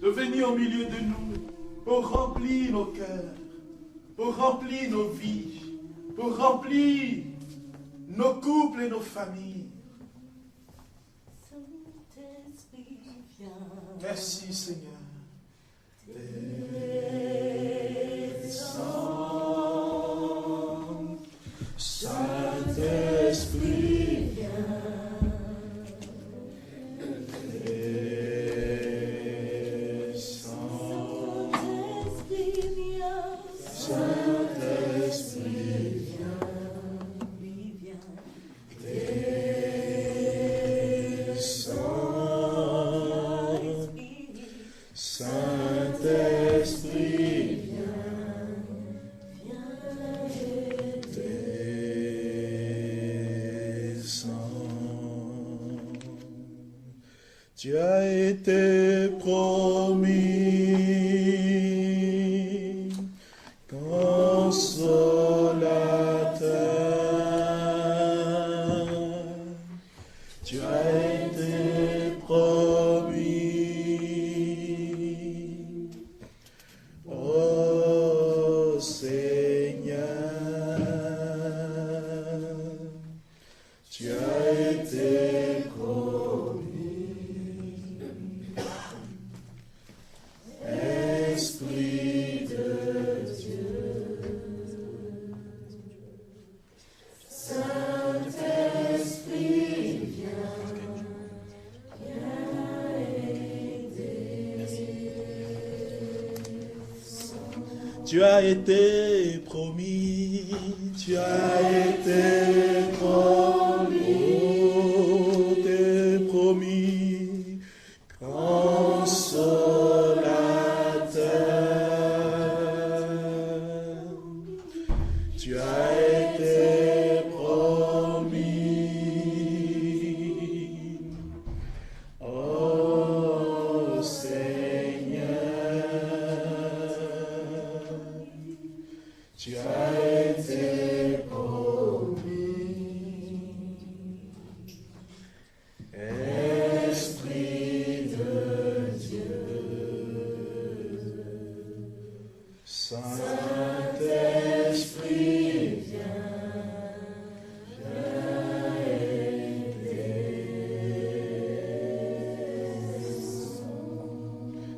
de venir au milieu de nous pour remplir nos cœurs, pour remplir nos vies, pour remplir nos couples et nos familles. Merci Seigneur. Descends, Saint-Esprit, viens. Tu as été promis, consolateur. Tu as été promis, ô Seigneur. Tu as été promis. Esprit de Dieu, Saint-Esprit, viens aider. Tu as été promis, tu as été promis, t'es promis, tu as été promis, ô Seigneur. Tu as été promis, Esprit de Dieu, Saint-Esprit,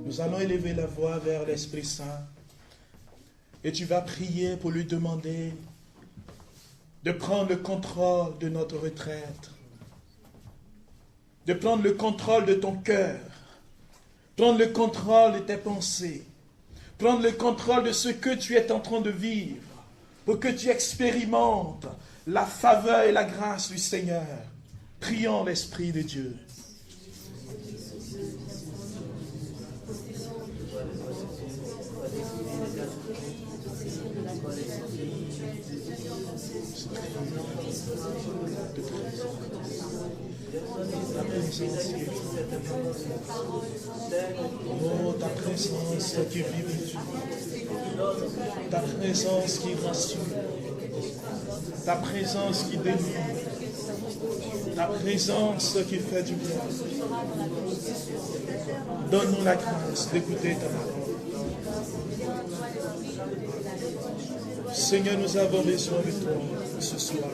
nous allons élever la voix vers l'Esprit Saint et tu vas prier pour lui demander de prendre le contrôle de notre retraite, de prendre le contrôle de ton cœur, prendre le contrôle de tes pensées, prendre le contrôle de ce que tu es en train de vivre pour que tu expérimentes la faveur et la grâce du Seigneur. Prions l'Esprit de Dieu. Oh, ta présence qui vivifie, ta présence qui rassure, ta présence qui délivre, ta présence qui fait du bien. Donne-nous la grâce d'écouter ta parole. Seigneur, nous avons besoin de toi ce soir.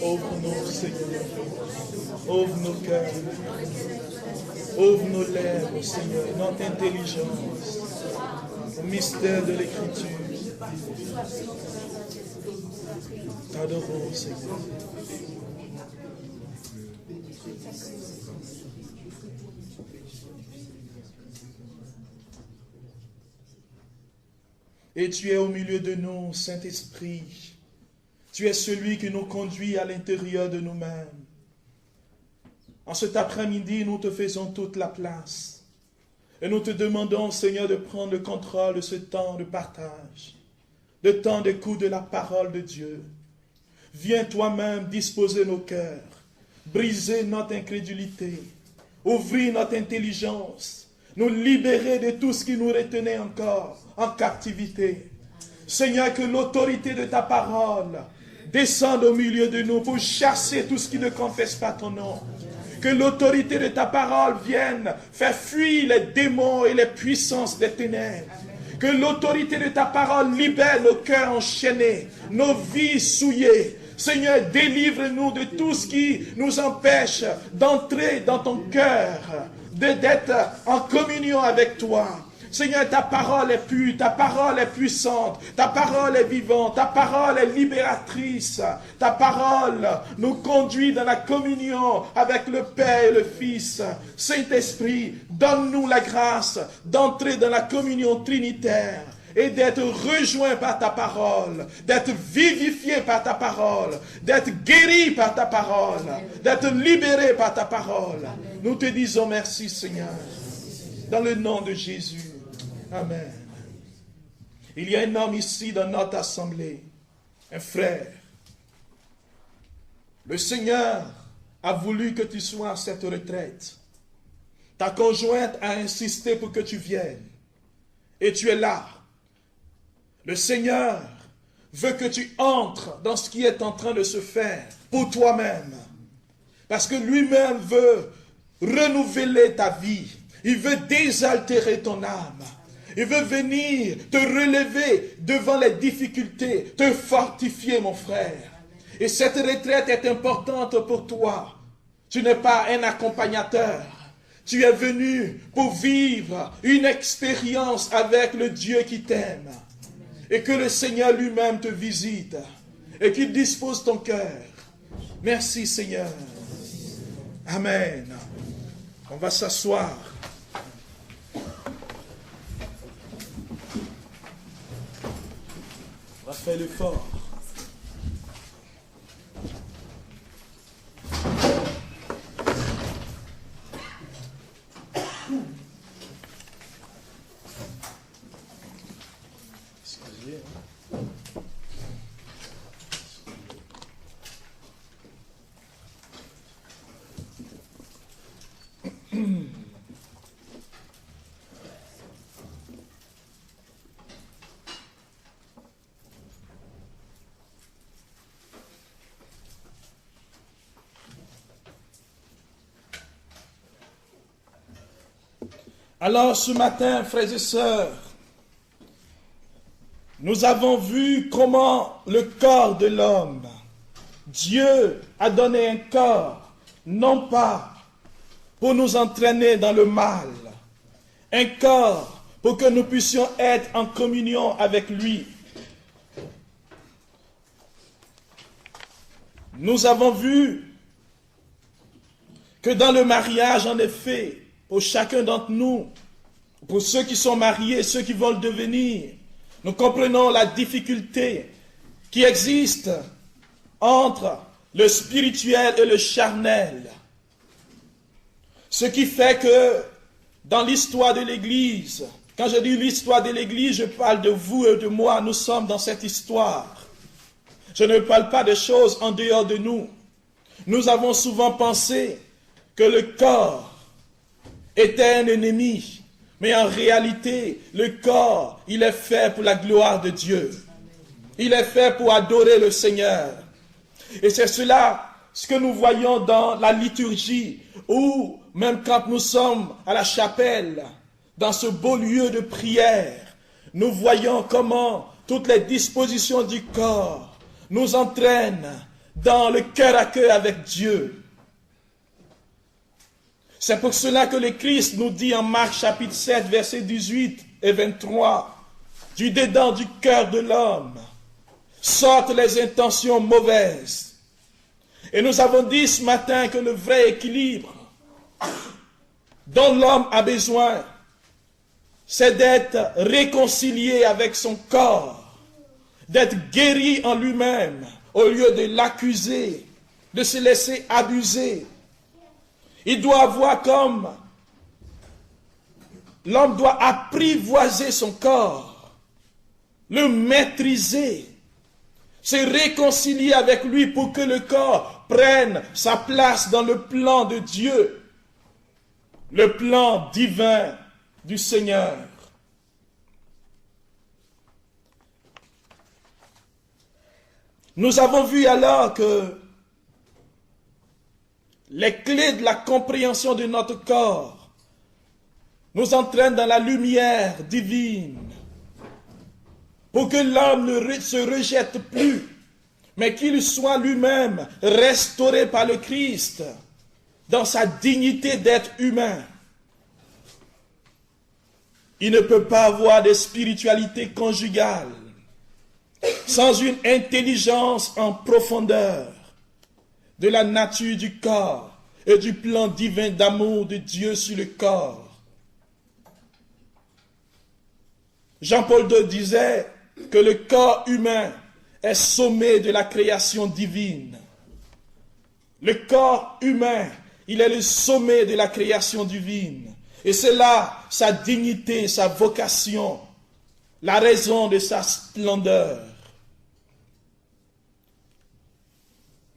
Ouvre-nous, Seigneur. Ouvre nos cœurs. Ouvre nos lèvres, Seigneur. Notre intelligence. Au mystère de l'Écriture. T'adorons, Seigneur. Et tu es au milieu de nous, Saint-Esprit. Tu es celui qui nous conduit à l'intérieur de nous-mêmes. En cet après-midi, nous te faisons toute la place. Et nous te demandons, Seigneur, de prendre le contrôle de ce temps de partage, de temps d'écoute de la parole de Dieu. Viens toi-même disposer nos cœurs, briser notre incrédulité, ouvrir notre intelligence, nous libérer de tout ce qui nous retenait encore en captivité. Seigneur, que l'autorité de ta parole descende au milieu de nous pour chasser tout ce qui ne confesse pas ton nom. Que l'autorité de ta parole vienne faire fuir les démons et les puissances des ténèbres. Que l'autorité de ta parole libère nos cœurs enchaînés, nos vies souillées. Seigneur, délivre-nous de tout ce qui nous empêche d'entrer dans ton cœur, d'être en communion avec toi. Seigneur, ta parole est pure, ta parole est puissante, ta parole est vivante, ta parole est libératrice. Ta parole nous conduit dans la communion avec le Père et le Fils. Saint-Esprit, donne-nous la grâce d'entrer dans la communion trinitaire et d'être rejoint par ta parole, d'être vivifié par ta parole, d'être guéri par ta parole, d'être libéré par ta parole. Nous te disons merci, Seigneur, dans le nom de Jésus. Amen. Il y a un homme ici dans notre assemblée, un frère. Le Seigneur a voulu que tu sois à cette retraite. Ta conjointe a insisté pour que tu viennes. Et tu es là. Le Seigneur veut que tu entres dans ce qui est en train de se faire pour toi-même. Parce que lui-même veut renouveler ta vie. Il veut désaltérer ton âme. Il veut venir te relever devant les difficultés, te fortifier, mon frère. Et cette retraite est importante pour toi. Tu n'es pas un accompagnateur. Tu es venu pour vivre une expérience avec le Dieu qui t'aime. Et que le Seigneur lui-même te visite. Et qu'il dispose ton cœur. Merci, Seigneur. Amen. On va s'asseoir. On va faire l'effort. Excusez. Alors ce matin, frères et sœurs, nous avons vu comment le corps de l'homme, Dieu a donné un corps, non pas pour nous entraîner dans le mal, un corps pour que nous puissions être en communion avec lui. Nous avons vu que dans le mariage, en effet, pour chacun d'entre nous, pour ceux qui sont mariés, ceux qui vont le devenir, nous comprenons la difficulté qui existe entre le spirituel et le charnel. Ce qui fait que dans l'histoire de l'Église, quand je dis l'histoire de l'Église, je parle de vous et de moi, nous sommes dans cette histoire. Je ne parle pas de choses en dehors de nous. Nous avons souvent pensé que le corps était un ennemi. Mais en réalité, le corps, il est fait pour la gloire de Dieu. Il est fait pour adorer le Seigneur. Et c'est cela, ce que nous voyons dans la liturgie, ou même quand nous sommes à la chapelle, dans ce beau lieu de prière, nous voyons comment toutes les dispositions du corps nous entraînent dans le cœur à cœur avec Dieu. C'est pour cela que le Christ nous dit en Marc chapitre 7, versets 18 et 23, du dedans du cœur de l'homme sortent les intentions mauvaises. Et nous avons dit ce matin que le vrai équilibre dont l'homme a besoin, c'est d'être réconcilié avec son corps, d'être guéri en lui-même, au lieu de l'accuser, de se laisser abuser. Il doit avoir comme l'homme doit apprivoiser son corps, le maîtriser, se réconcilier avec lui pour que le corps prenne sa place dans le plan de Dieu, le plan divin du Seigneur. Nous avons vu alors que les clés de la compréhension de notre corps nous entraînent dans la lumière divine pour que l'homme ne se rejette plus, mais qu'il soit lui-même restauré par le Christ dans sa dignité d'être humain. Il ne peut pas avoir de spiritualité conjugale sans une intelligence en profondeur de la nature du corps et du plan divin d'amour de Dieu sur le corps. Jean-Paul II disait que le corps humain est sommet de la création divine. Le corps humain, il est le sommet de la création divine. Et c'est là sa dignité, sa vocation, la raison de sa splendeur.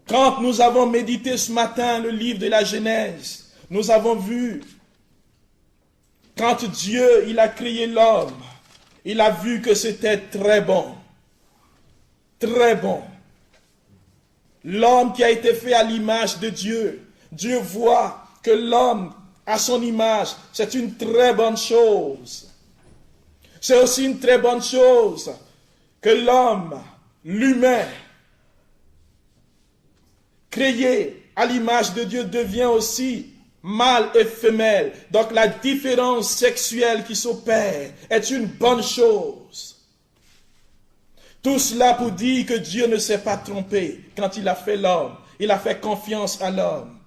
Quand nous avons médité ce matin le livre de la Genèse, nous avons vu, quand Dieu il a créé l'homme, il a vu que c'était très bon. Très bon. L'homme qui a été fait à l'image de Dieu, Dieu voit que l'homme à son image, c'est une très bonne chose. C'est aussi une très bonne chose que l'homme, l'humain, créé à l'image de Dieu, devient aussi mâle et femelle. Donc la différence sexuelle qui s'opère est une bonne chose. Tout cela pour dire que Dieu ne s'est pas trompé quand il a fait l'homme. Il a fait confiance à l'homme.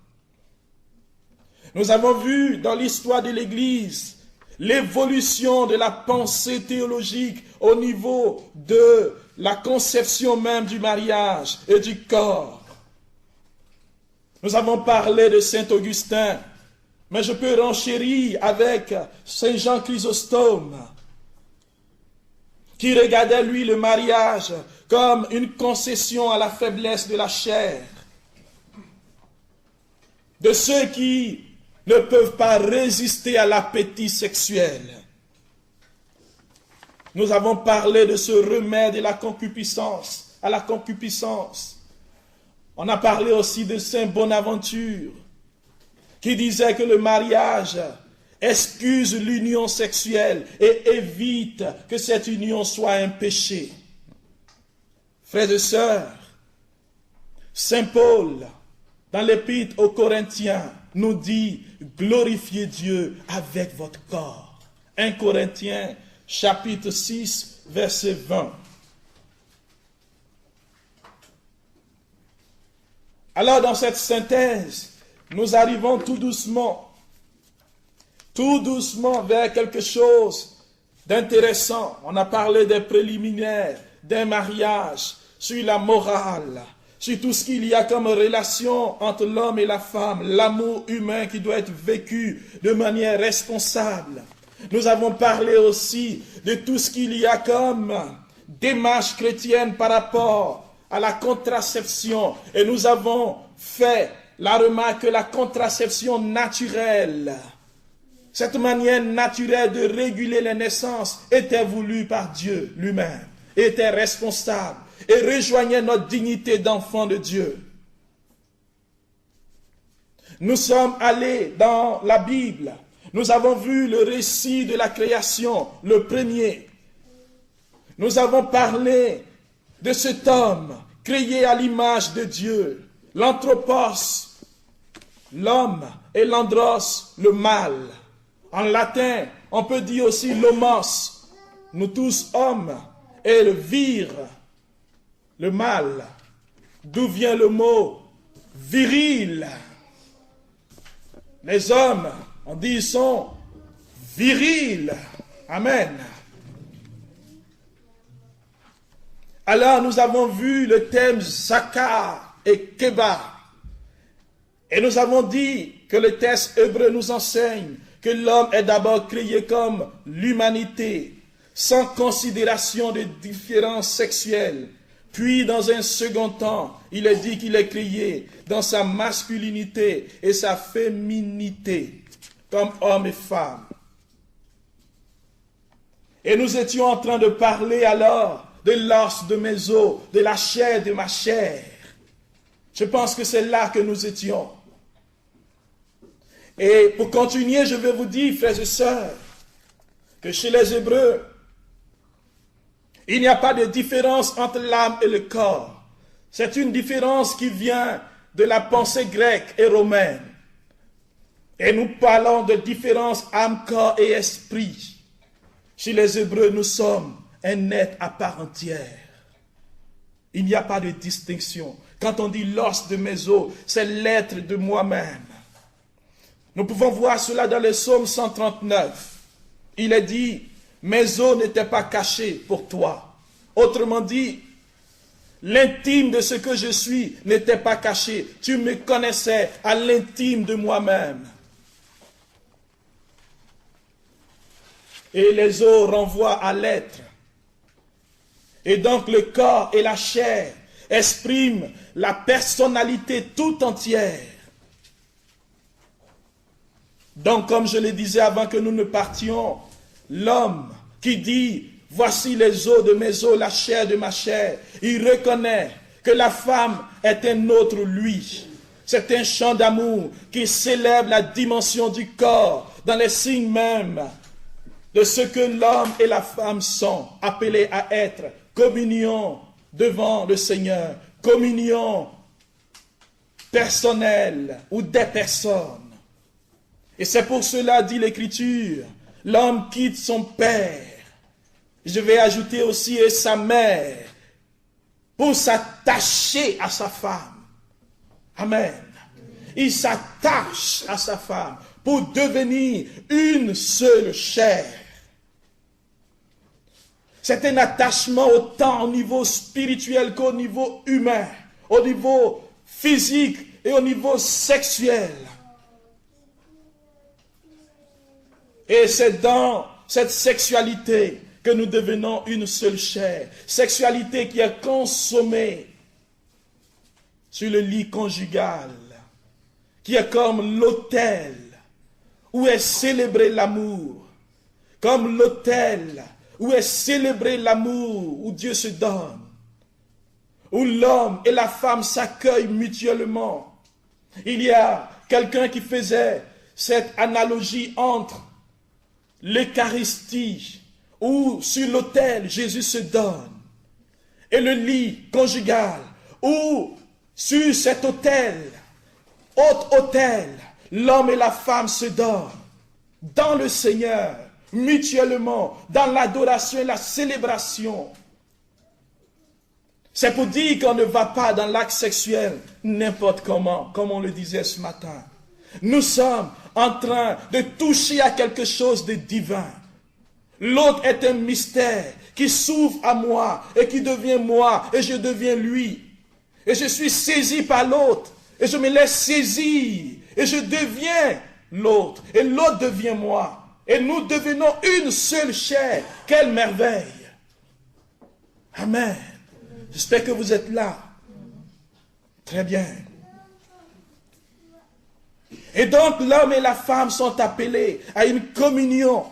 Nous avons vu dans l'histoire de l'Église l'évolution de la pensée théologique au niveau de la conception même du mariage et du corps. Nous avons parlé de Saint Augustin, mais je peux renchérir avec Saint Jean Chrysostome, qui regardait lui le mariage comme une concession à la faiblesse de la chair, de ceux qui ne peuvent pas résister à l'appétit sexuel. Nous avons parlé de ce remède de la concupiscence à la concupiscence. On a parlé aussi de Saint Bonaventure, qui disait que le mariage excuse l'union sexuelle et évite que cette union soit un péché. Frères et sœurs, Saint Paul, dans l'épître aux Corinthiens, nous dit « Glorifiez Dieu avec votre corps ». 1 Corinthiens, chapitre 6, verset 20. Alors dans cette synthèse, nous arrivons tout doucement vers quelque chose d'intéressant. On a parlé des préliminaires, d'un mariage, sur la morale, sur tout ce qu'il y a comme relation entre l'homme et la femme, l'amour humain qui doit être vécu de manière responsable. Nous avons parlé aussi de tout ce qu'il y a comme démarche chrétienne par rapport à la contraception. Et nous avons fait la remarque que la contraception naturelle, cette manière naturelle de réguler les naissances, était voulue par Dieu lui-même, était responsable et rejoignait notre dignité d'enfant de Dieu. Nous sommes allés dans la Bible, nous avons vu le récit de la création, le premier. Nous avons parlé de cet homme créé à l'image de Dieu, l'anthropos, l'homme, et l'andros, le mâle. En latin, on peut dire aussi l'homos, nous tous hommes, et le vir, le mâle, d'où vient le mot viril. Les hommes, on dit, ils sont virils. Amen. Alors nous avons vu le thème Zakar et Keba. Et nous avons dit que le texte hébreu nous enseigne que l'homme est d'abord créé comme l'humanité, sans considération de différences sexuelles. Puis dans un second temps, il est dit qu'il est créé dans sa masculinité et sa féminité, comme homme et femme. Et nous étions en train de parler alors de l'os de mes os, de la chair de ma chair. Je pense que c'est là que nous étions. Et pour continuer, je vais vous dire, frères et sœurs, que chez les Hébreux, il n'y a pas de différence entre l'âme et le corps. C'est une différence qui vient de la pensée grecque et romaine. Et nous parlons de différence âme, corps et esprit. Chez les Hébreux, nous sommes un être à part entière. Il n'y a pas de distinction. Quand on dit l'os de mes os, c'est l'être de moi-même. Nous pouvons voir cela dans le psaume 139. Il est dit, mes os n'étaient pas cachés pour toi. Autrement dit, l'intime de ce que je suis n'était pas caché. Tu me connaissais à l'intime de moi-même. Et les os renvoient à l'être. Et donc le corps et la chair expriment la personnalité tout entière. Donc, comme je le disais avant que nous ne partions, l'homme qui dit « Voici les os de mes os, la chair de ma chair », il reconnaît que la femme est un autre lui. C'est un chant d'amour qui célèbre la dimension du corps dans les signes mêmes de ce que l'homme et la femme sont appelés à être. Communion devant le Seigneur, communion personnelle ou des personnes. Et c'est pour cela, dit l'Écriture, l'homme quitte son père. Je vais ajouter aussi et sa mère pour s'attacher à sa femme. Amen. Il s'attache à sa femme pour devenir une seule chair. C'est un attachement autant au niveau spirituel qu'au niveau humain, au niveau physique et au niveau sexuel. Et c'est dans cette sexualité que nous devenons une seule chair. Sexualité qui est consommée sur le lit conjugal, qui est comme l'autel où est célébré l'amour, comme l'autel où est célébré l'amour, où Dieu se donne, où l'homme et la femme s'accueillent mutuellement. Il y a quelqu'un qui faisait cette analogie entre l'Eucharistie, où sur l'autel Jésus se donne, et le lit conjugal, où sur cet autel, autre autel, l'homme et la femme se donnent dans le Seigneur, mutuellement, dans l'adoration et la célébration. C'est pour dire qu'on ne va pas dans l'acte sexuel n'importe comment, comme on le disait ce matin. Nous sommes en train de toucher à quelque chose de divin. L'autre est un mystère qui s'ouvre à moi et qui devient moi et je deviens lui. Et je suis saisi par l'autre et je me laisse saisir et je deviens l'autre et l'autre devient moi. Et nous devenons une seule chair. Quelle merveille! Amen. J'espère que vous êtes là. Très bien. Et donc l'homme et la femme sont appelés à une communion.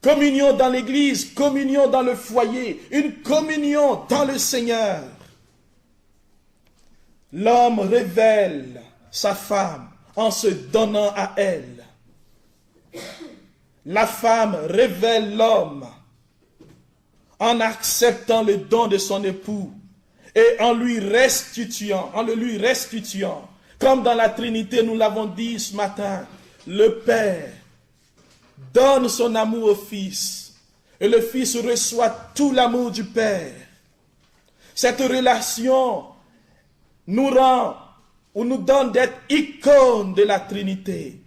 Communion dans l'église, communion dans le foyer, une communion dans le Seigneur. L'homme révèle sa femme en se donnant à elle. La femme révèle l'homme en acceptant le don de son époux et en le lui restituant. Comme dans la Trinité, nous l'avons dit ce matin, le Père donne son amour au Fils et le Fils reçoit tout l'amour du Père. Cette relation nous rend ou nous donne d'être icône de la Trinité.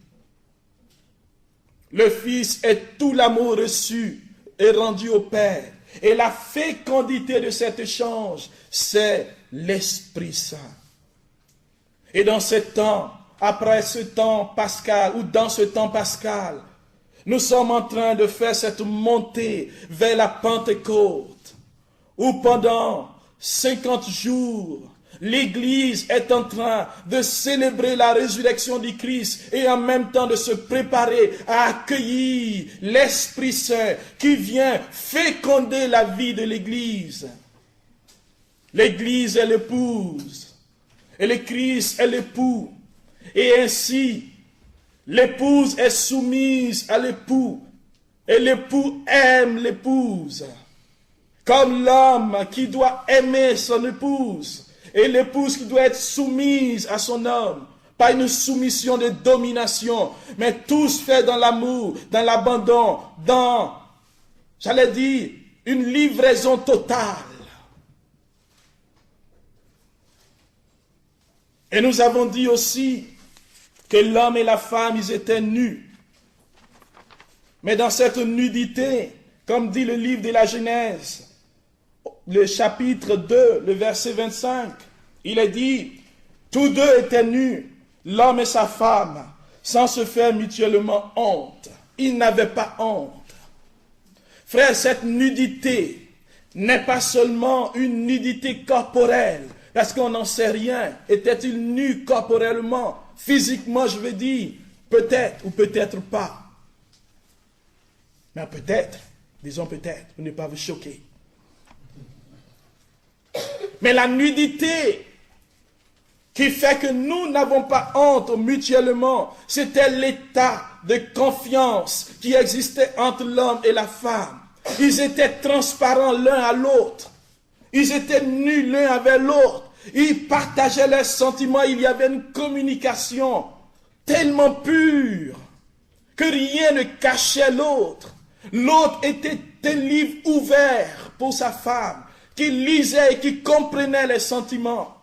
Le Fils est tout l'amour reçu et rendu au Père. Et la fécondité de cet échange, c'est l'Esprit Saint. Et dans ce temps, après ce temps pascal, ou dans ce temps pascal, nous sommes en train de faire cette montée vers la Pentecôte, où pendant 50 jours, l'Église est en train de célébrer la résurrection du Christ et en même temps de se préparer à accueillir l'Esprit Saint qui vient féconder la vie de l'Église. L'Église est l'épouse et le Christ est l'époux. Et ainsi, l'épouse est soumise à l'époux, et l'époux aime l'épouse, comme l'homme qui doit aimer son épouse, et l'épouse qui doit être soumise à son homme. Pas une soumission de domination, mais tous faits dans l'amour, dans l'abandon, dans, j'allais dire, une livraison totale. Et nous avons dit aussi que l'homme et la femme, ils étaient nus. Mais dans cette nudité, comme dit le livre de la Genèse, le chapitre 2, le verset 25, il est dit, tous deux étaient nus, l'homme et sa femme, sans se faire mutuellement honte. Ils n'avaient pas honte. Frère, cette nudité n'est pas seulement une nudité corporelle, parce qu'on n'en sait rien. Était-il nu corporellement, physiquement, je veux dire, peut-être ou peut-être pas. Mais peut-être, disons peut-être, pour ne pas vous choquer. Mais la nudité qui fait que nous n'avons pas honte mutuellement, c'était l'état de confiance qui existait entre l'homme et la femme. Ils étaient transparents l'un à l'autre. Ils étaient nus l'un avec l'autre. Ils partageaient leurs sentiments. Il y avait une communication tellement pure que rien ne cachait l'autre. L'autre était un livre ouvert pour sa femme, qui lisait et qui comprenait les sentiments.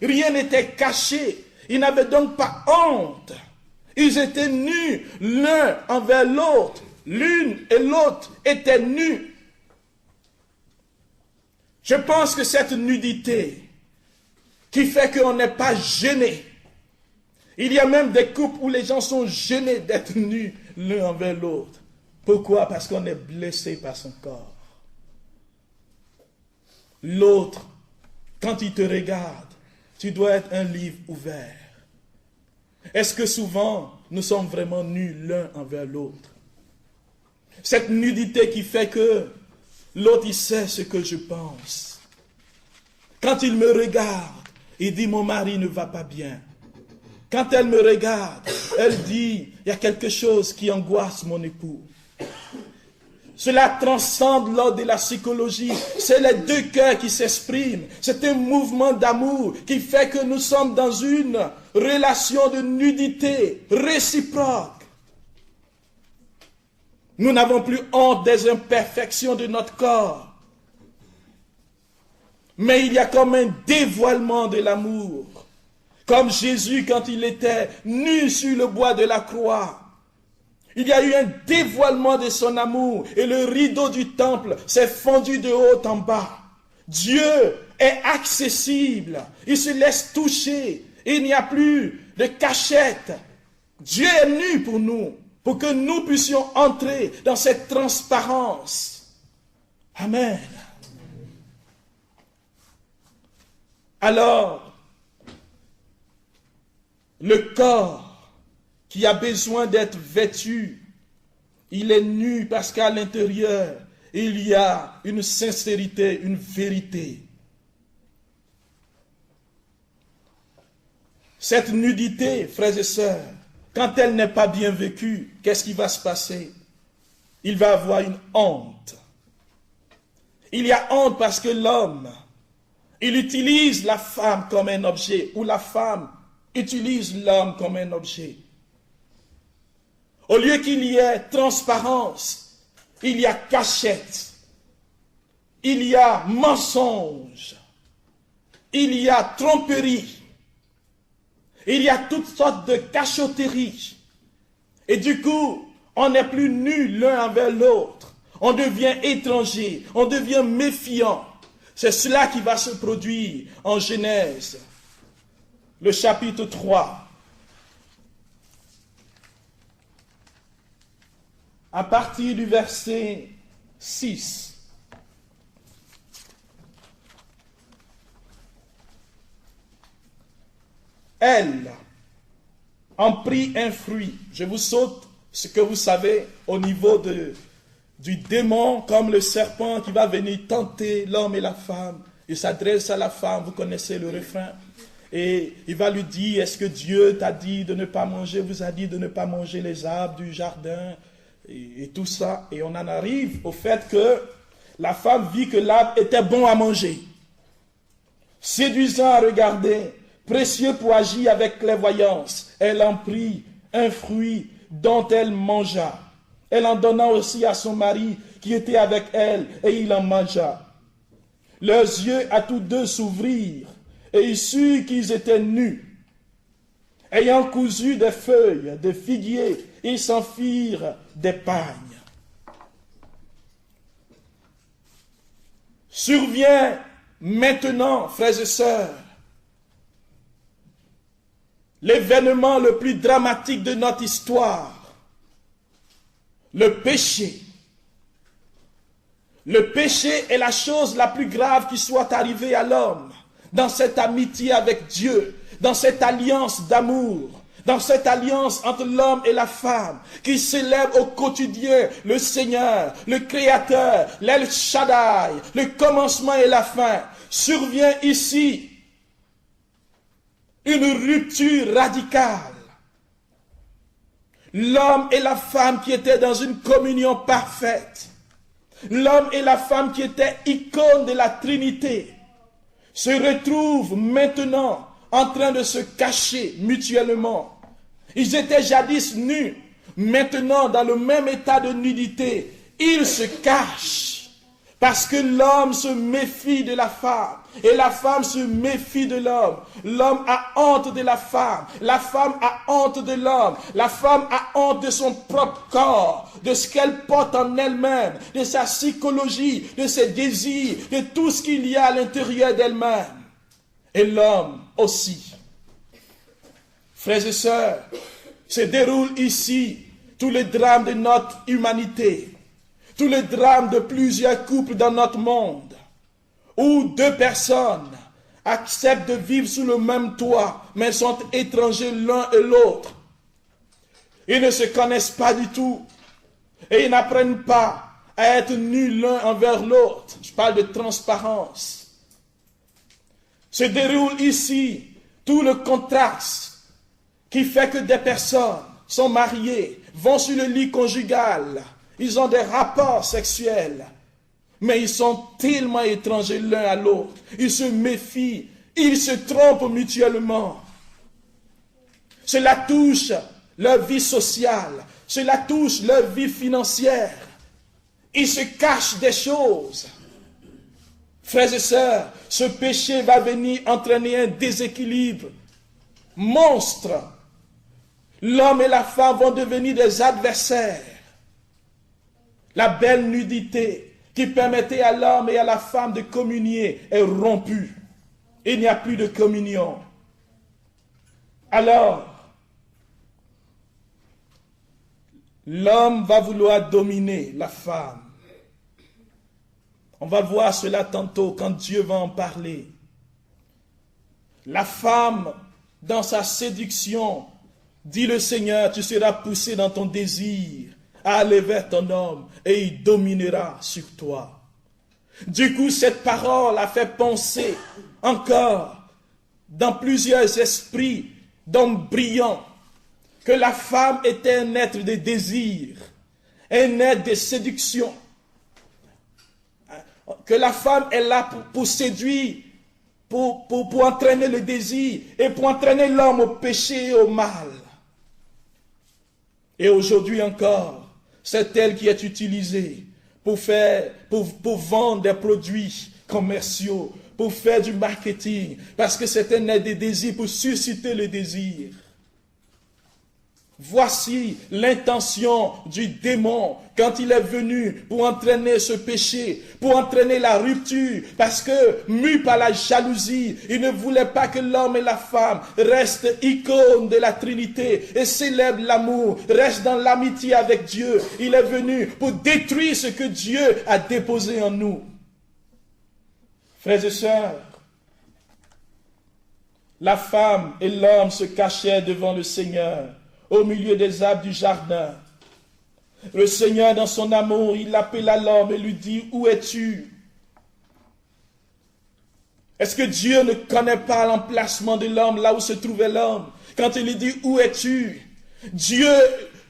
Rien n'était caché. Ils n'avaient donc pas honte. Ils étaient nus l'un envers l'autre. L'une et l'autre étaient nus. Je pense que cette nudité qui fait qu'on n'est pas gêné. Il y a même des couples où les gens sont gênés d'être nus l'un envers l'autre. Pourquoi? Parce qu'on est blessé par son corps. L'autre, quand il te regarde, tu dois être un livre ouvert. Est-ce que souvent, nous sommes vraiment nus l'un envers l'autre? Cette nudité qui fait que l'autre, il sait ce que je pense. Quand il me regarde, il dit, mon mari ne va pas bien. Quand elle me regarde, elle dit, il y a quelque chose qui angoisse mon époux. Cela transcende l'ordre de la psychologie. C'est les deux cœurs qui s'expriment. C'est un mouvement d'amour qui fait que nous sommes dans une relation de nudité réciproque. Nous n'avons plus honte des imperfections de notre corps. Mais il y a comme un dévoilement de l'amour. Comme Jésus quand il était nu sur le bois de la croix. Il y a eu un dévoilement de son amour et le rideau du temple s'est fendu de haut en bas. Dieu est accessible. Il se laisse toucher. Il n'y a plus de cachette. Dieu est nu pour nous, pour que nous puissions entrer dans cette transparence. Amen. Alors, le corps qui a besoin d'être vêtu, il est nu parce qu'à l'intérieur, il y a une sincérité, une vérité. Cette nudité, frères et sœurs, quand elle n'est pas bien vécue, qu'est-ce qui va se passer? Il va avoir une honte. Il y a honte parce que l'homme, il utilise la femme comme un objet, ou la femme utilise l'homme comme un objet. Au lieu qu'il y ait transparence, il y a cachette, il y a mensonge, il y a tromperie, il y a toutes sortes de cachotteries. Et du coup, on n'est plus nus l'un envers l'autre. On devient étranger, on devient méfiant. C'est cela qui va se produire en Genèse, le chapitre 3. À partir du verset 6. Elle en prit un fruit. Je vous saute ce que vous savez au niveau du démon, comme le serpent qui va venir tenter l'homme et la femme. Il s'adresse à la femme, vous connaissez le refrain. Et il va lui dire, est-ce que Dieu t'a dit de ne pas manger, vous a dit de ne pas manger les arbres du jardin et tout ça. Et on en arrive au fait que la femme vit que l'arbre était bon à manger, séduisant à regarder, précieux pour agir avec clairvoyance. Elle en prit un fruit dont elle mangea. Elle en donna aussi à son mari qui était avec elle, et il en mangea. Leurs yeux à tous deux s'ouvrirent, et ils surent qu'ils étaient nus. Ayant cousu des feuilles de figuier, ils s'en firent des pagnes. Survient maintenant, frères et sœurs, l'événement le plus dramatique de notre histoire, le péché. Le péché est la chose la plus grave qui soit arrivée à l'homme, dans cette amitié avec Dieu, dans cette alliance d'amour, dans cette alliance entre l'homme et la femme, qui célèbre au quotidien le Seigneur, le Créateur, l'El Shaddai, le commencement et la fin. Survient ici une rupture radicale. L'homme et la femme qui étaient dans une communion parfaite, l'homme et la femme qui étaient icônes de la Trinité, se retrouvent maintenant en train de se cacher mutuellement. Ils étaient jadis nus, maintenant dans le même état de nudité, ils se cachent parce que l'homme se méfie de la femme et la femme se méfie de l'homme. L'homme a honte de la femme a honte de l'homme, la femme a honte de son propre corps, de ce qu'elle porte en elle-même, de sa psychologie, de ses désirs, de tout ce qu'il y a à l'intérieur d'elle-même. Et l'homme aussi. Frères et sœurs, se déroule ici tout le drame de notre humanité, tout le drame de plusieurs couples dans notre monde, où deux personnes acceptent de vivre sous le même toit, mais sont étrangers l'un et l'autre. Ils ne se connaissent pas du tout, et ils n'apprennent pas à être nus l'un envers l'autre. Je parle de transparence. Se déroule ici tout le contraste qui fait que des personnes sont mariées, vont sur le lit conjugal, ils ont des rapports sexuels, mais ils sont tellement étrangers l'un à l'autre, ils se méfient, ils se trompent mutuellement. Cela touche leur vie sociale, cela touche leur vie financière, ils se cachent des choses. Frères et sœurs, ce péché va venir entraîner un déséquilibre monstre. L'homme et la femme vont devenir des adversaires. La belle nudité qui permettait à l'homme et à la femme de communier est rompue. Il n'y a plus de communion. Alors, l'homme va vouloir dominer la femme. On va voir cela tantôt quand Dieu va en parler. La femme, dans sa séduction, dit le Seigneur, tu seras poussé dans ton désir à aller vers ton homme et il dominera sur toi. Du coup, cette parole a fait penser encore dans plusieurs esprits d'hommes brillants que la femme était un être de désir, un être de séduction, que la femme est là pour séduire, pour entraîner le désir et pour entraîner l'homme au péché et au mal. Et aujourd'hui encore, c'est elle qui est utilisée pour vendre des produits commerciaux, pour faire du marketing, parce que c'est un être de désir, pour susciter le désir. Voici l'intention du démon quand il est venu pour entraîner ce péché, pour entraîner la rupture, parce que, mu par la jalousie, il ne voulait pas que l'homme et la femme restent icônes de la Trinité et célèbrent l'amour, restent dans l'amitié avec Dieu. Il est venu pour détruire ce que Dieu a déposé en nous. Frères et sœurs, la femme et l'homme se cachaient devant le Seigneur au milieu des arbres du jardin. Le Seigneur, dans son amour, il appela l'homme et lui dit, où es-tu? Est-ce que Dieu ne connaît pas l'emplacement de l'homme, là où se trouvait l'homme? Quand il lui dit, où es-tu? Dieu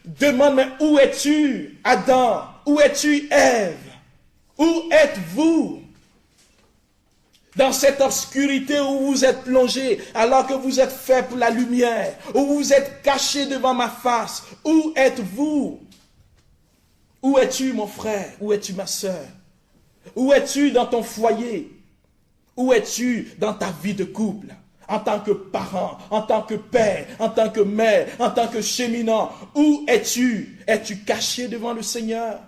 demande, mais où es-tu, Adam? Où es-tu, Ève? Où êtes-vous? Dans cette obscurité où vous êtes plongés, alors que vous êtes faits pour la lumière, où vous êtes cachés devant ma face, où êtes-vous? Où es-tu, mon frère? Où es-tu, ma sœur? Où es-tu dans ton foyer? Où es-tu dans ta vie de couple? En tant que parent, en tant que père, en tant que mère, en tant que cheminant, où es-tu? Es-tu caché devant le Seigneur?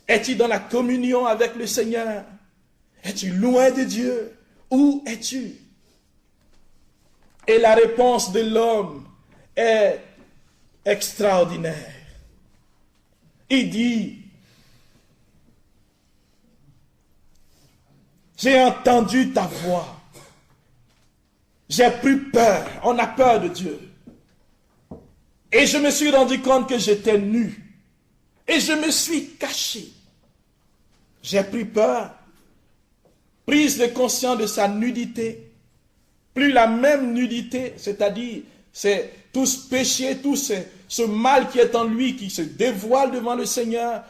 Es-tu dans la communion avec le Seigneur? Es-tu loin de Dieu? Où es-tu? Et la réponse de l'homme est extraordinaire. Il dit, j'ai entendu ta voix. J'ai pris peur. On a peur de Dieu. Et je me suis rendu compte que j'étais nu. Et je me suis caché. J'ai pris peur. Prise de conscience de sa nudité. Plus la même nudité, c'est-à-dire, c'est tout ce péché, tout ce mal qui est en lui, qui se dévoile devant le Seigneur.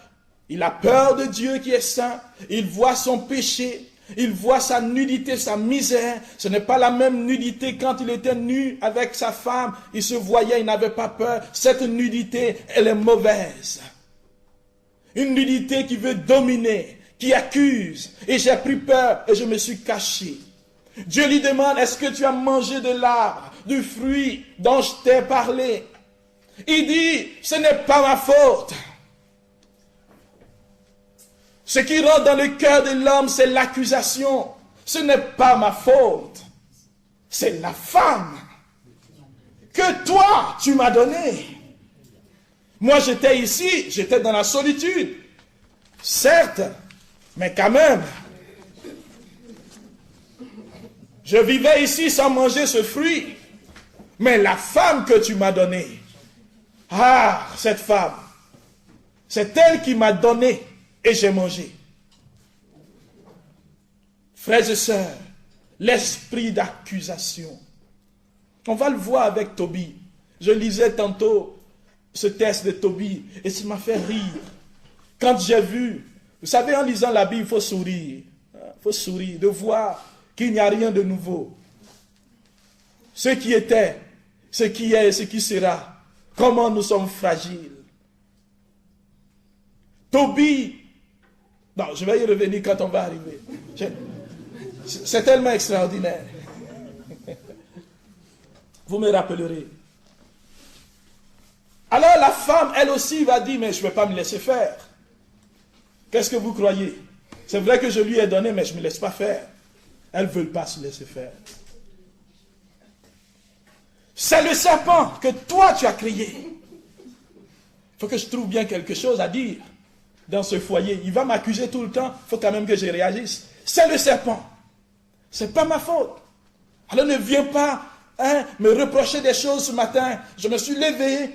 Il a peur de Dieu qui est saint. Il voit son péché. Il voit sa nudité, sa misère. Ce n'est pas la même nudité quand il était nu avec sa femme. Il se voyait, il n'avait pas peur. Cette nudité, elle est mauvaise. Une nudité qui veut dominer, qui accuse. Et j'ai pris peur et je me suis caché. Dieu lui demande, est-ce que tu as mangé de l'arbre, du fruit dont je t'ai parlé? Il dit, ce n'est pas ma faute. Ce qui rentre dans le cœur de l'homme, c'est l'accusation. Ce n'est pas ma faute. C'est la femme que toi, tu m'as donnée. Moi, j'étais ici, j'étais dans la solitude. Certes, mais quand même. Je vivais ici sans manger ce fruit. Mais la femme que tu m'as donnée, ah, cette femme, c'est elle qui m'a donné. Et j'ai mangé. Frères et sœurs, l'esprit d'accusation. On va le voir avec Tobie. Je lisais tantôt ce texte de Tobie et ça m'a fait rire. Quand j'ai vu, vous savez, en lisant la Bible, il faut sourire. Il faut sourire, de voir qu'il n'y a rien de nouveau. Ce qui était, ce qui est et ce qui sera. Comment nous sommes fragiles. Tobie. Non, je vais y revenir quand on va arriver. C'est tellement extraordinaire. Vous me rappellerez. Alors la femme, elle aussi, va dire, mais je ne vais pas me laisser faire. Qu'est-ce que vous croyez? C'est vrai que je lui ai donné, mais je ne me laisse pas faire. Elles ne veulent pas se laisser faire. C'est le serpent que toi tu as créé. Il faut que je trouve bien quelque chose à dire. Dans ce foyer, il va m'accuser tout le temps, il faut quand même que je réagisse. C'est le serpent. C'est pas ma faute. Alors ne viens pas me reprocher des choses ce matin. Je me suis levé,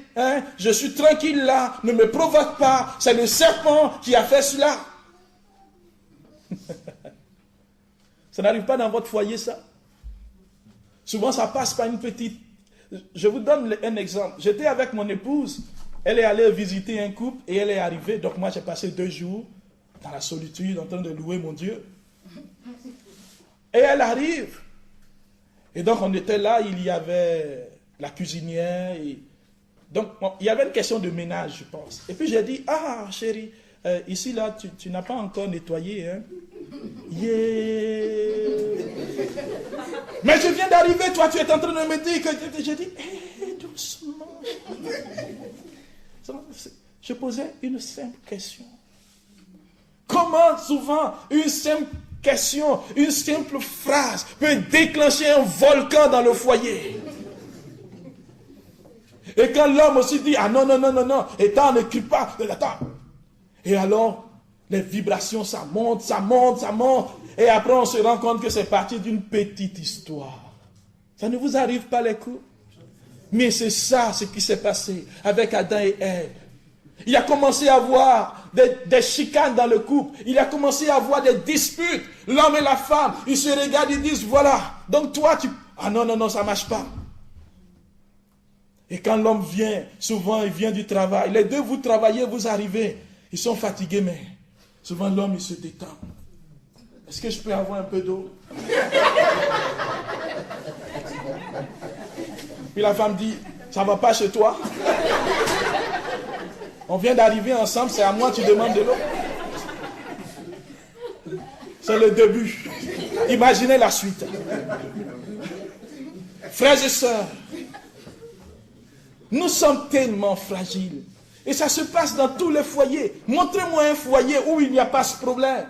je suis tranquille là, ne me provoque pas. C'est le serpent qui a fait cela. Ça n'arrive pas dans votre foyer, ça. Souvent, ça passe par une petite... Je vous donne un exemple. J'étais avec mon épouse. Elle est allée visiter un couple et elle est arrivée. Donc moi, j'ai passé 2 jours dans la solitude en train de louer mon Dieu. Et elle arrive. Et donc on était là, il y avait la cuisinière. Donc il y avait une question de ménage, je pense. Et puis j'ai dit, ah chérie, ici là, tu n'as pas encore nettoyé. Hein? Yeah. Mais je viens d'arriver, toi tu es en train de me dire que... J'ai dit, doucement. Je posais une simple question. Comment souvent une simple question, une simple phrase peut déclencher un volcan dans le foyer? Et quand l'homme aussi dit, ah non, et tant ne crie pas, attends. Et alors, les vibrations, ça monte. Et après, on se rend compte que c'est parti d'une petite histoire. Ça ne vous arrive pas les coups? Mais c'est ça ce qui s'est passé avec Adam et Ève. Il a commencé à avoir des chicanes dans le couple. Il a commencé à avoir des disputes. L'homme et la femme, ils se regardent, ils disent, voilà, donc toi, tu... Ah non, non, non, ça ne marche pas. Et quand l'homme vient, souvent il vient du travail. Les deux, vous travaillez, vous arrivez. Ils sont fatigués, mais souvent l'homme, il se détend. Est-ce que je peux avoir un peu d'eau? Puis la femme dit, ça ne va pas chez toi? On vient d'arriver ensemble, c'est à moi que tu demandes de l'eau. C'est le début. Imaginez la suite. Frères et sœurs, nous sommes tellement fragiles. Et ça se passe dans tous les foyers. Montrez-moi un foyer où il n'y a pas ce problème.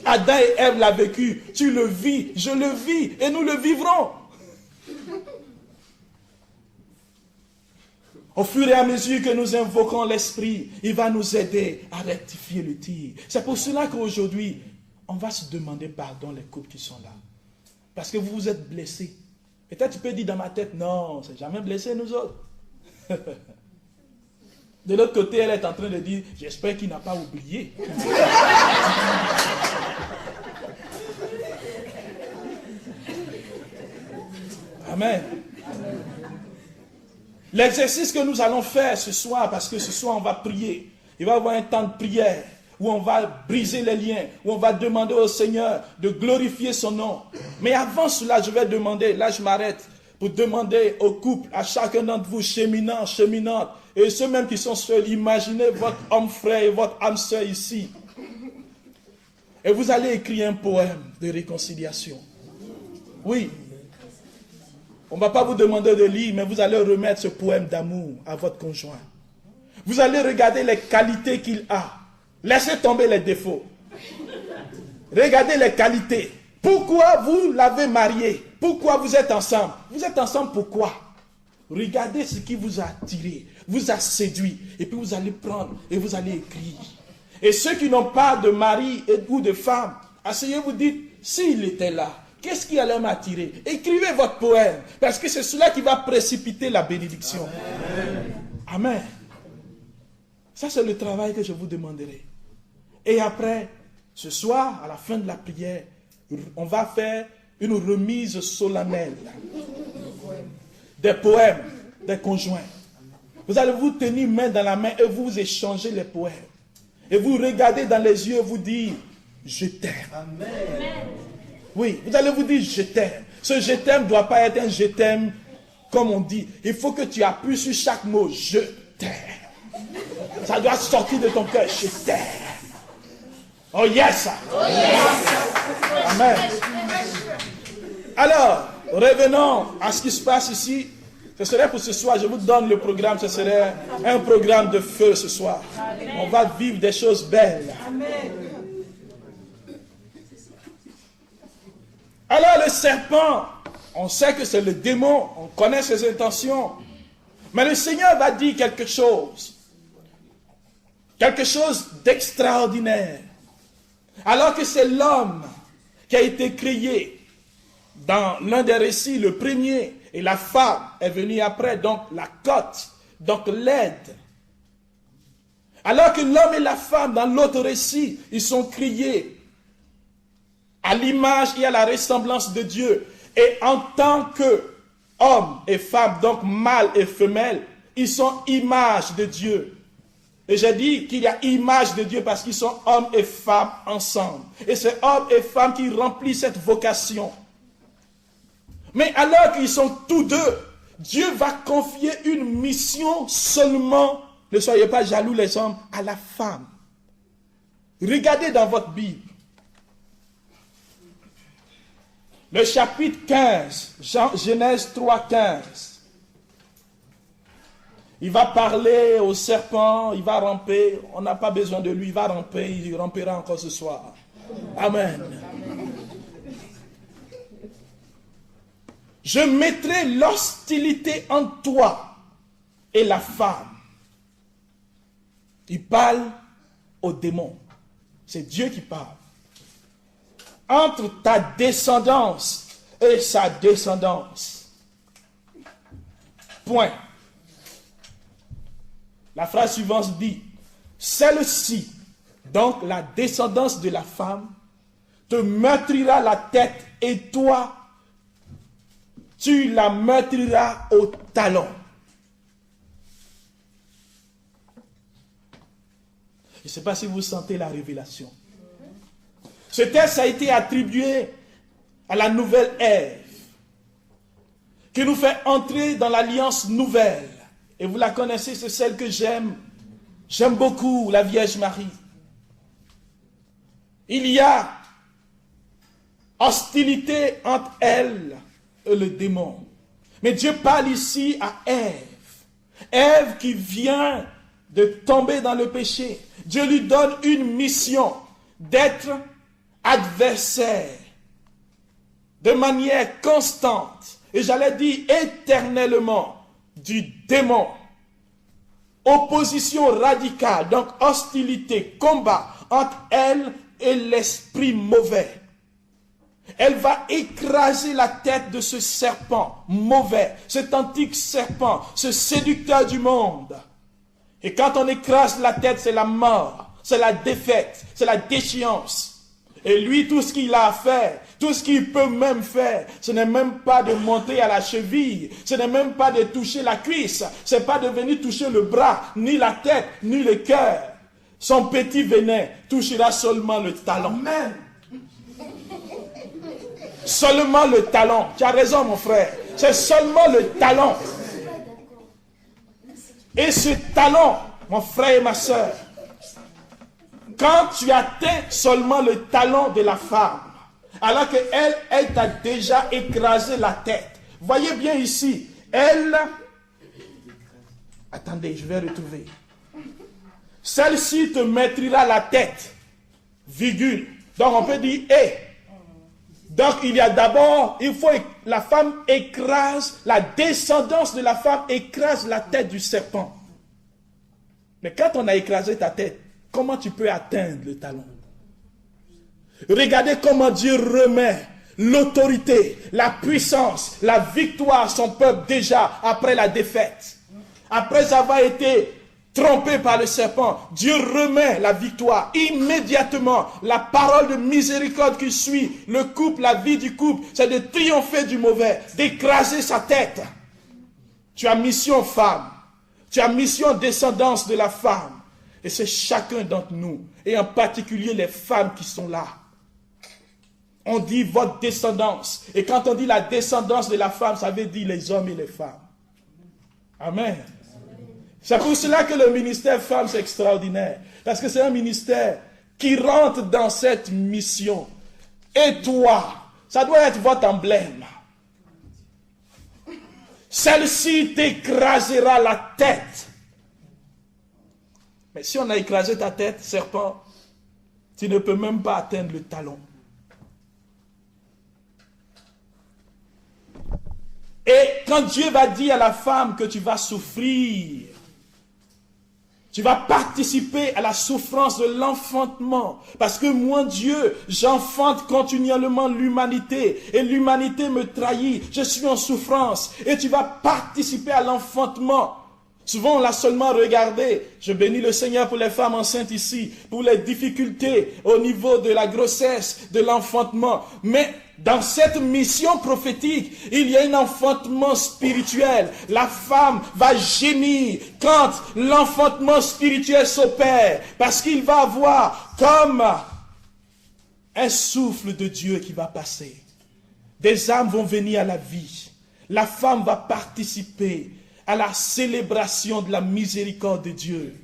Adam et Ève l'ont vécu. Tu le vis, je le vis, et nous le vivrons. Au fur et à mesure que nous invoquons l'Esprit, il va nous aider à rectifier le tir. C'est pour cela qu'aujourd'hui, on va se demander pardon les couples qui sont là. Parce que vous vous êtes blessés. Peut-être tu peux dire dans ma tête, non, on ne s'est jamais blessé nous autres. De l'autre côté, elle est en train de dire, j'espère qu'il n'a pas oublié. Amen. L'exercice que nous allons faire ce soir, parce que ce soir on va prier, il va y avoir un temps de prière où on va briser les liens, où on va demander au Seigneur de glorifier son nom. Mais avant cela, je vais demander, là je m'arrête, pour demander au couple, à chacun d'entre vous, cheminants, cheminantes, et ceux même qui sont seuls, imaginez votre homme frère et votre âme sœur ici. Et vous allez écrire un poème de réconciliation. Oui. On ne va pas vous demander de lire, mais vous allez remettre ce poème d'amour à votre conjoint. Vous allez regarder les qualités qu'il a. Laissez tomber les défauts. Regardez les qualités. Pourquoi vous l'avez marié? Pourquoi vous êtes ensemble? Vous êtes ensemble pourquoi? Regardez ce qui vous a attiré, vous a séduit. Et puis vous allez prendre et vous allez écrire. Et ceux qui n'ont pas de mari ou de femme, asseyez-vous, dites, s'il était là, qu'est-ce qui allait m'attirer? Écrivez votre poème, parce que c'est cela qui va précipiter la bénédiction. Amen. Amen. Ça, c'est le travail que je vous demanderai. Et après, ce soir, à la fin de la prière, on va faire une remise solennelle des poèmes des conjoints. Vous allez vous tenir main dans la main et vous échanger les poèmes. Et vous regardez dans les yeux et vous dire, je t'aime. Amen. Oui, vous allez vous dire je t'aime. Ce je t'aime ne doit pas être un je t'aime comme on dit. Il faut que tu appuies sur chaque mot. Je t'aime. Ça doit sortir de ton cœur. Je t'aime. Oh yes. Oh yes. Amen. Alors, revenons à ce qui se passe ici. Ce serait pour ce soir, je vous donne le programme. Ce serait un programme de feu ce soir. Amen. On va vivre des choses belles. Amen. Alors le serpent, on sait que c'est le démon, on connaît ses intentions. Mais le Seigneur va dire quelque chose d'extraordinaire. Alors que c'est l'homme qui a été créé dans l'un des récits, le premier, et la femme est venue après, donc la côte, donc l'aide. Alors que l'homme et la femme, dans l'autre récit, ils sont créés à l'image et à la ressemblance de Dieu. Et en tant que hommes et femmes, donc mâle et femelle, ils sont image de Dieu. Et j'ai dit qu'il y a image de Dieu parce qu'ils sont hommes et femmes ensemble. Et c'est hommes et femmes qui remplissent cette vocation. Mais alors qu'ils sont tous deux, Dieu va confier une mission seulement, ne soyez pas jaloux les hommes, à la femme. Regardez dans votre Bible. Le chapitre 15, Genèse 3, 15. Il va parler au serpent, il va ramper. On n'a pas besoin de lui, il va ramper, il rampera encore ce soir. Amen. Je mettrai l'hostilité entre toi et la femme. Il parle au démon. C'est Dieu qui parle. Entre ta descendance et sa descendance. Point. La phrase suivante dit, celle-ci, donc la descendance de la femme, te meurtrira la tête et toi, tu la meurtriras au talon. Je ne sais pas si vous sentez la révélation. Ce texte a été attribué à la nouvelle Ève, qui nous fait entrer dans l'alliance nouvelle. Et vous la connaissez, c'est celle que j'aime. J'aime beaucoup, la Vierge Marie. Il y a hostilité entre elle et le démon. Mais Dieu parle ici à Ève. Ève qui vient de tomber dans le péché. Dieu lui donne une mission d'être adversaire de manière constante, et j'allais dire éternellement, du démon. Opposition radicale, donc hostilité, combat entre elle et l'esprit mauvais. Elle va écraser la tête de ce serpent mauvais, cet antique serpent, ce séducteur du monde. Et quand on écrase la tête, c'est la mort, c'est la défaite, c'est la déchéance. Et lui, tout ce qu'il a à faire, tout ce qu'il peut même faire, ce n'est même pas de monter à la cheville, ce n'est même pas de toucher la cuisse, ce n'est pas de venir toucher le bras, ni la tête, ni le cœur. Son petit venin touchera seulement le talon. Amen. Seulement le talon. Tu as raison, mon frère. C'est seulement le talon. Et ce talon, mon frère et ma soeur, quand tu atteins seulement le talon de la femme, alors qu'elle, elle t'a déjà écrasé la tête. Voyez bien ici, elle... Attendez, je vais retrouver. Celle-ci te meurtrira la tête, virgule. Donc on peut dire, donc il y a d'abord, il faut que la femme écrase, la descendance de la femme écrase la tête du serpent. Mais quand on a écrasé ta tête, comment tu peux atteindre le talon? Regardez comment Dieu remet l'autorité, la puissance, la victoire à son peuple déjà après la défaite. Après avoir été trompé par le serpent, Dieu remet la victoire immédiatement. La parole de miséricorde qui suit le couple, la vie du couple, c'est de triompher du mauvais, d'écraser sa tête. Tu as mission femme, tu as mission descendance de la femme. Et c'est chacun d'entre nous, et en particulier les femmes qui sont là. On dit votre descendance. Et quand on dit la descendance de la femme, ça veut dire les hommes et les femmes. Amen. C'est pour cela que le ministère femme, c'est extraordinaire. Parce que c'est un ministère qui rentre dans cette mission. Et toi, ça doit être votre emblème. Celle-ci t'écrasera la tête. Mais si on a écrasé ta tête, serpent, tu ne peux même pas atteindre le talon. Et quand Dieu va dire à la femme que tu vas souffrir, tu vas participer à la souffrance de l'enfantement. Parce que moi, Dieu, j'enfante continuellement l'humanité. Et l'humanité me trahit. Je suis en souffrance. Et tu vas participer à l'enfantement. Souvent, on l'a seulement regardé. Je bénis le Seigneur pour les femmes enceintes ici, pour les difficultés au niveau de la grossesse, de l'enfantement. Mais dans cette mission prophétique, il y a un enfantement spirituel. La femme va gémir quand l'enfantement spirituel s'opère, parce qu'il va avoir comme un souffle de Dieu qui va passer. Des âmes vont venir à la vie. La femme va participer à la célébration de la miséricorde de Dieu.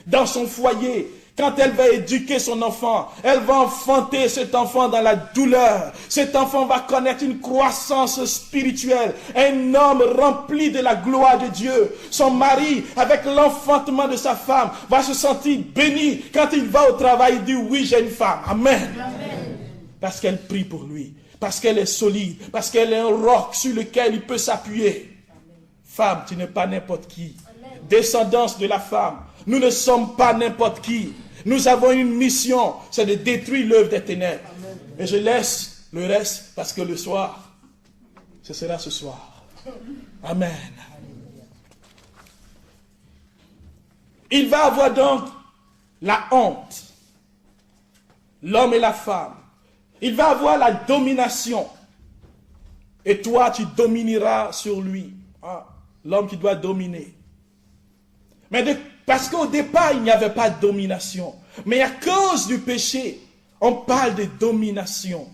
Dans son foyer, quand elle va éduquer son enfant, elle va enfanter cet enfant dans la douleur. Cet enfant va connaître une croissance spirituelle. Un homme rempli de la gloire de Dieu. Son mari, avec l'enfantement de sa femme, va se sentir béni. Quand il va au travail, il dit oui, j'ai une femme. Amen. Amen. Parce qu'elle prie pour lui. Parce qu'elle est solide. Parce qu'elle est un roc sur lequel il peut s'appuyer. Femme, tu n'es pas n'importe qui. Amen. Descendance de la femme. Nous ne sommes pas n'importe qui. Nous avons une mission, c'est de détruire l'œuvre des ténèbres. Amen. Et je laisse le reste parce que le soir, ce sera ce soir. Amen. Il va avoir donc la honte. L'homme et la femme. Il va avoir la domination. Et toi, tu domineras sur lui. Ah, l'homme qui doit dominer. Mais parce qu'au départ, il n'y avait pas de domination. Mais à cause du péché, on parle de domination.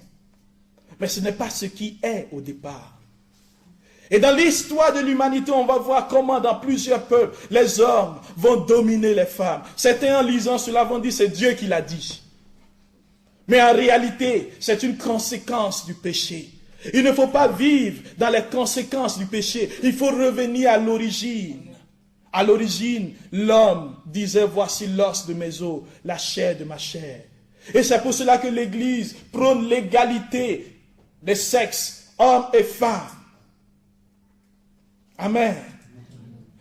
Mais ce n'est pas ce qui est au départ. Et dans l'histoire de l'humanité, on va voir comment dans plusieurs peuples, les hommes vont dominer les femmes. Certains en lisant cela vont dire c'est Dieu qui l'a dit. Mais en réalité, c'est une conséquence du péché. Il ne faut pas vivre dans les conséquences du péché. Il faut revenir à l'origine. À l'origine, l'homme disait, voici l'os de mes os, la chair de ma chair. Et c'est pour cela que l'Église prône l'égalité des sexes, hommes et femmes. Amen.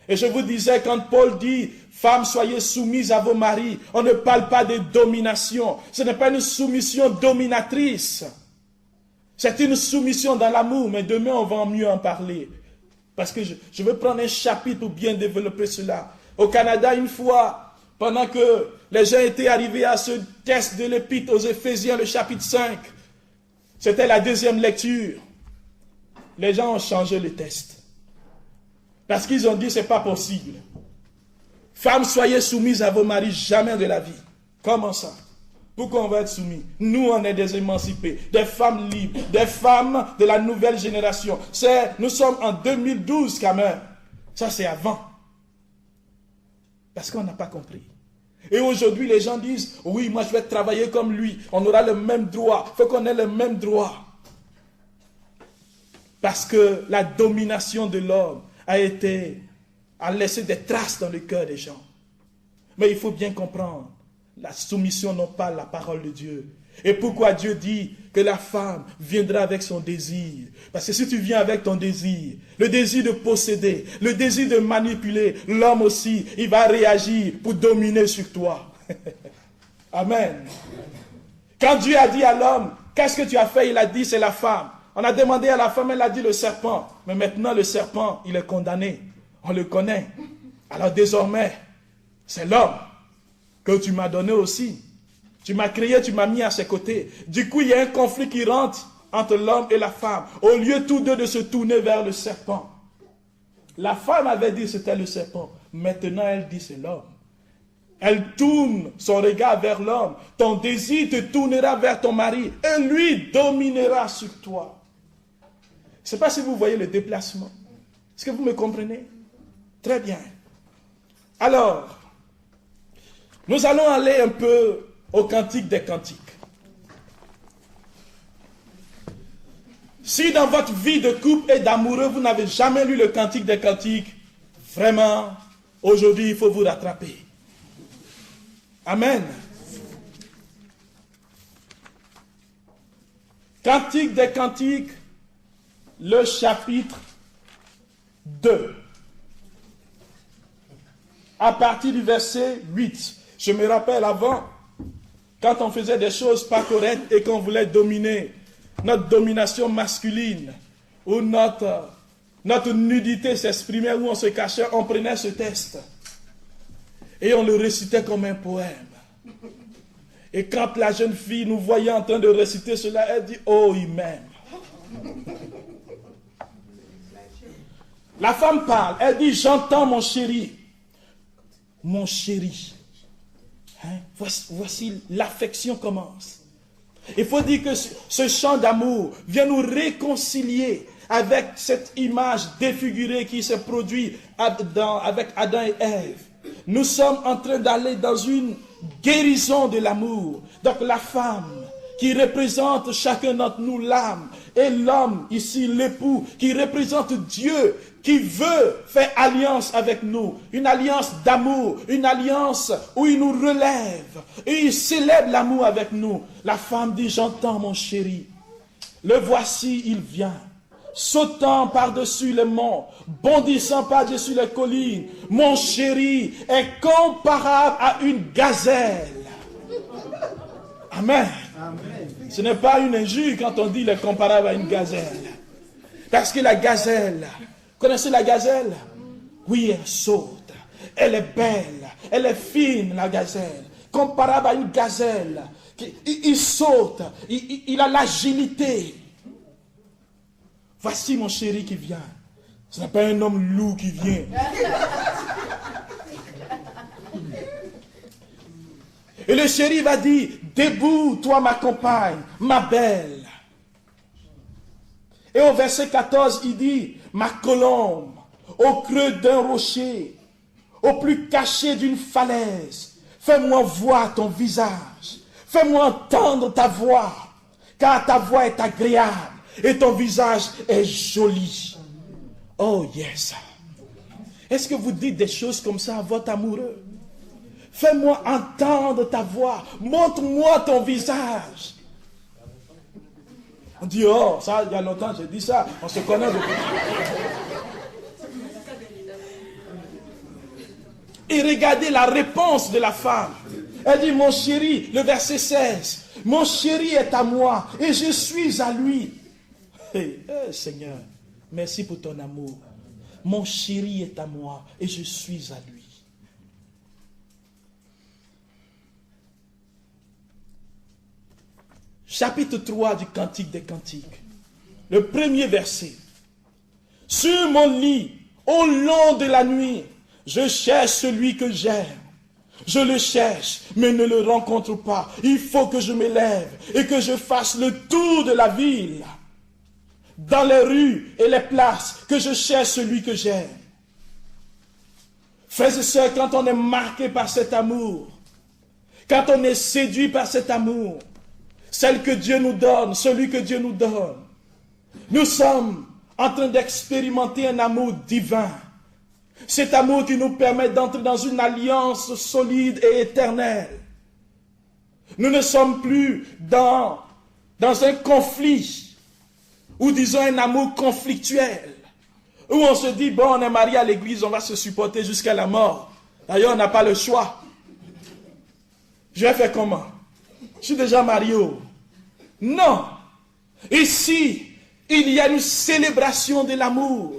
Et je vous disais, quand Paul dit, femmes, soyez soumises à vos maris, on ne parle pas de domination. Ce n'est pas une soumission dominatrice. C'est une soumission dans l'amour, mais demain on va mieux en parler. Parce que je veux prendre un chapitre pour bien développer cela. Au Canada, une fois, pendant que les gens étaient arrivés à ce test de l'Épître aux Éphésiens, le chapitre 5, c'était la deuxième lecture. Les gens ont changé le test. Parce qu'ils ont dit, c'est pas possible. Femmes, soyez soumises à vos maris, jamais de la vie. Comment ça? Pourquoi on va être soumis? Nous, on est des émancipés, des femmes libres, des femmes de la nouvelle génération. Nous sommes en 2012 quand même. Ça, c'est avant. Parce qu'on n'a pas compris. Et aujourd'hui, les gens disent, oui, moi je vais travailler comme lui. On aura le même droit. Il faut qu'on ait le même droit. Parce que la domination de l'homme a laissé des traces dans le cœur des gens. Mais il faut bien comprendre, la soumission non pas la parole de Dieu. Et pourquoi Dieu dit que la femme viendra avec son désir? Parce que si tu viens avec ton désir, le désir de posséder, le désir de manipuler, l'homme aussi, il va réagir pour dominer sur toi. Amen. Quand Dieu a dit à l'homme, qu'est-ce que tu as fait? Il a dit, c'est la femme. On a demandé à la femme, elle a dit le serpent. Mais maintenant, le serpent, il est condamné. On le connaît. Alors désormais, c'est l'homme que tu m'as donné aussi. Tu m'as créé, tu m'as mis à ses côtés. Du coup, il y a un conflit qui rentre entre l'homme et la femme. Au lieu tous deux de se tourner vers le serpent. La femme avait dit c'était le serpent. Maintenant, elle dit c'est l'homme. Elle tourne son regard vers l'homme. Ton désir te tournera vers ton mari. Et lui dominera sur toi. Je ne sais pas si vous voyez le déplacement. Est-ce que vous me comprenez? Très bien. Alors, nous allons aller un peu au Cantique des Cantiques. Si dans votre vie de couple et d'amoureux, vous n'avez jamais lu le Cantique des Cantiques, vraiment, aujourd'hui, il faut vous rattraper. Amen. Cantique des Cantiques, le chapitre 2. À partir du verset 8. Je me rappelle avant, quand on faisait des choses pas correctes et qu'on voulait dominer notre domination masculine, ou notre nudité s'exprimait, où on se cachait, on prenait ce texte. Et on le récitait comme un poème. Et quand la jeune fille nous voyait en train de réciter cela, elle dit, oh, il m'aime. La femme parle, elle dit, j'entends mon chéri. Mon chéri. Hein? Voici l'affection commence. Il faut dire que ce chant d'amour vient nous réconcilier avec cette image défigurée qui s'est produite avec Adam et Ève. Nous sommes en train d'aller dans une guérison de l'amour. Donc la femme qui représente chacun d'entre nous l'âme, et l'homme, ici l'époux, qui représente Dieu, qui veut faire alliance avec nous, une alliance d'amour, une alliance où il nous relève, et il célèbre l'amour avec nous. La femme dit, j'entends mon chéri, le voici, il vient, sautant par-dessus les monts, bondissant par-dessus les collines. Mon chéri est comparable à une gazelle. Amen. Amen. Ce n'est pas une injure quand on dit il est comparable à une gazelle. Parce que la gazelle, connaissez la gazelle? Oui, elle saute. Elle est belle. Elle est fine, la gazelle. comparable à une gazelle. Il saute, il a l'agilité. Voici mon chéri qui vient. Ce n'est pas un homme loup qui vient. Et le chéri va dire, debout, toi ma compagne, ma belle. Et au verset 14, il dit, ma colombe, au creux d'un rocher, au plus caché d'une falaise, fais-moi voir ton visage, fais-moi entendre ta voix, car ta voix est agréable et ton visage est joli. Oh yes. Est-ce que vous dites des choses comme ça à votre amoureux? Fais-moi entendre ta voix, montre-moi ton visage. On dit, oh, ça, il y a longtemps, j'ai dit ça, on se connaît depuis. Et regardez la réponse de la femme. Elle dit, mon chéri, le verset 16, mon chéri est à moi et je suis à lui. Seigneur, merci pour ton amour. Mon chéri est à moi et je suis à lui. Chapitre 3 du Cantique des Cantiques. Le premier verset. Sur mon lit, au long de la nuit, je cherche celui que j'aime. Je le cherche, mais ne le rencontre pas. Il faut que je me lève et que je fasse le tour de la ville. Dans les rues et les places, que je cherche celui que j'aime. Frères et sœurs, quand on est marqué par cet amour, quand on est séduit par cet amour, celle que Dieu nous donne, celui que Dieu nous donne, nous sommes en train d'expérimenter un amour divin. Cet amour qui nous permet d'entrer dans une alliance solide et éternelle. Nous ne sommes plus dans un conflit, ou disons un amour conflictuel, où on se dit, bon, on est marié à l'église, on va se supporter jusqu'à la mort. D'ailleurs, on n'a pas le choix. Je vais faire comment? Je suis déjà marié. Non. Ici, il y a une célébration de l'amour.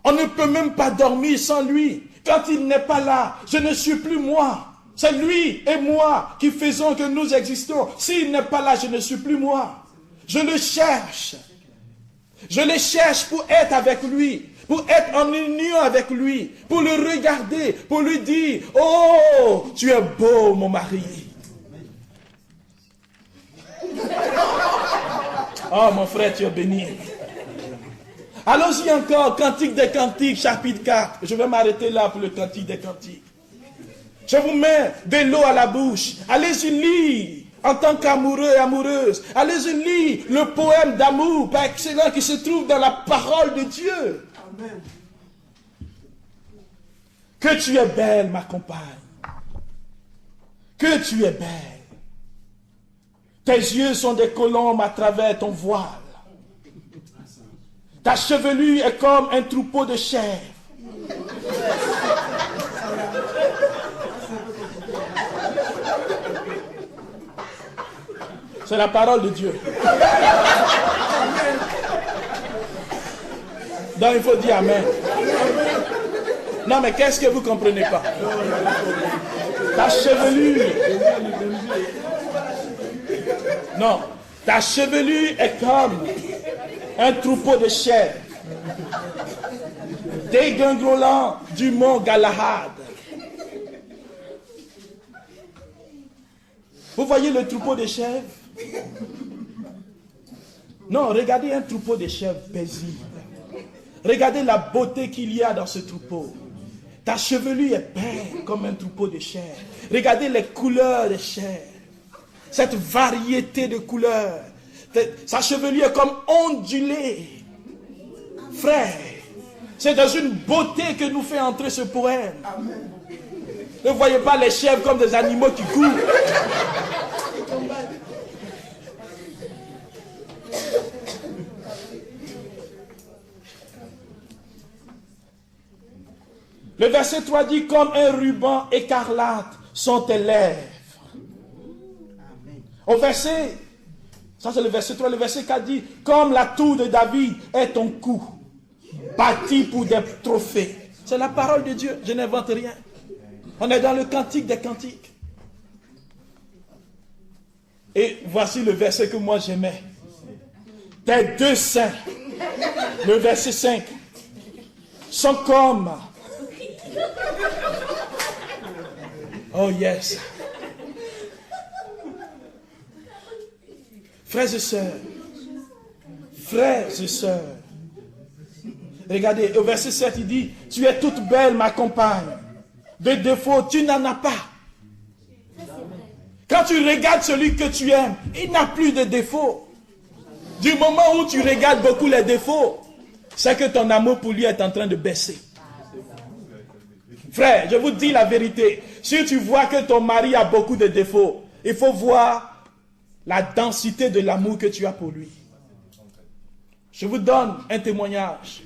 On ne peut même pas dormir sans lui. Quand il n'est pas là, je ne suis plus moi. C'est lui et moi qui faisons que nous existons. S'il n'est pas là, je ne suis plus moi. Je le cherche. Je le cherche pour être avec lui, pour être en union avec lui, pour le regarder, pour lui dire, oh, tu es beau, mon mari. Oh, mon frère, tu es béni. Allons-y encore, Cantique des Cantiques, chapitre 4. Je vais m'arrêter là pour le Cantique des Cantiques. Je vous mets de l'eau à la bouche. Allez-y lire en tant qu'amoureux et amoureuse. Allez-y lire le poème d'amour par excellence qui se trouve dans la parole de Dieu. Amen. Que tu es belle, ma compagne. Que tu es belle. Tes yeux sont des colombes à travers ton voile. Ta chevelure est comme un troupeau de chèvres. C'est la parole de Dieu. Donc il faut dire Amen. Non mais qu'est-ce que vous ne comprenez pas? Ta chevelure. Non, ta chevelure est comme un troupeau de chèvres, dégringolant du mont Galahad. Vous voyez le troupeau de chèvres? Non, regardez un troupeau de chèvres paisible. Regardez la beauté qu'il y a dans ce troupeau. Ta chevelure est belle comme un troupeau de chèvres. Regardez les couleurs des chèvres. Cette variété de couleurs. Sa chevelure est comme ondulée. Frère, c'est dans une beauté que nous fait entrer ce poème. Ne voyez pas les chèvres comme des animaux qui courent. Le verset 3 dit, comme un ruban écarlate sont tes lèvres. Au verset, ça c'est le verset 3, le verset 4 dit, comme la tour de David est ton cou, bâti pour des trophées. C'est la parole de Dieu, je n'invente rien. On est dans le cantique des cantiques. Et voici le verset que moi j'aimais. Tes deux seins, le verset 5, sont comme... Oh yes. Frères et sœurs, regardez, au verset 7, il dit, tu es toute belle, ma compagne. De défauts, tu n'en as pas. Quand tu regardes celui que tu aimes, il n'a plus de défauts. Du moment où tu regardes beaucoup les défauts, c'est que ton amour pour lui est en train de baisser. Frère, je vous dis la vérité. Si tu vois que ton mari a beaucoup de défauts, il faut voir la densité de l'amour que tu as pour lui. Je vous donne un témoignage.